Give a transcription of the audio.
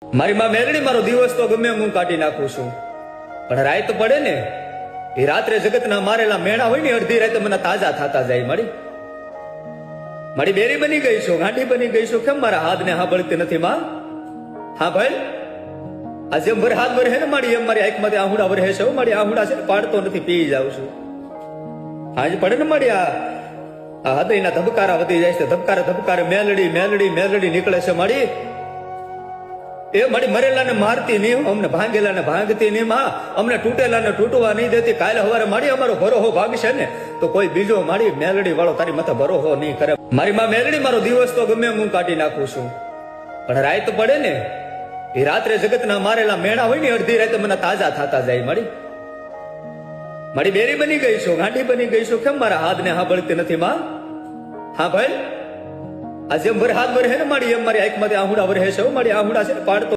મારી માં મેલડી મારો દિવસ તો ગમે હું કાઢી નાખું છું, પણ રાત પડે ને એ રાત્રે જગતના મારેલા મેણા હોય ને અડધી રાતે મને તાજા થતા જાય. મારી બેરી બની ગઈ છું, ગાંડી બની ગઈ છું, કેમ મારા હાથ ને સાંભળતી નથી માં? હા ભાઈ, આ જેમ ભરે હાથ ભરે ને મારી એમ મારી આંખમાંથી આહુડા ભરે છે. મારી આહુડા છે ને પાડતો નથી, પી જાઉં છું. હાજ પડે ને મારી આ હૃદયના ધબકારા વધી જાય છે. ધબકારે ધબકારે મેલડી મેલડી મેલડી નીકળે છે. મારી એ મારી મરેલાને મારતી નહીં, અમને ભાંગેલાને ભાંગતી નહીં માં, અમને તૂટેલાને તૂટવા નહીં દેતી. કાલે સવારે મારી અમારો ભરોહો ભાગશે ને તો કોઈ બીજો મારી મેલડી વાળો તારી માથે ભરોહો નહીં કરે. મારી માં મેલડી મારો દિવસ તો ગમે હું કાઢી નાખું છું, પણ રાત પડે ને એ રાત્રે જગતના મારેલા મેણા હોય ને અડધી રાતે મને તાજા થતા જાય. મારી બેરી બની ગઈ છું, ગાંડી બની ગઈ છું, કેમ મારા હાથ ને સાંભળતી નથી માં? હા ભાઈ, આ જેમ ભરે હાથ ભરે ને મારી એમ મારી આંખમાંથી આહુડા ભરે છે. મારી આહુડા છે ને પાડતો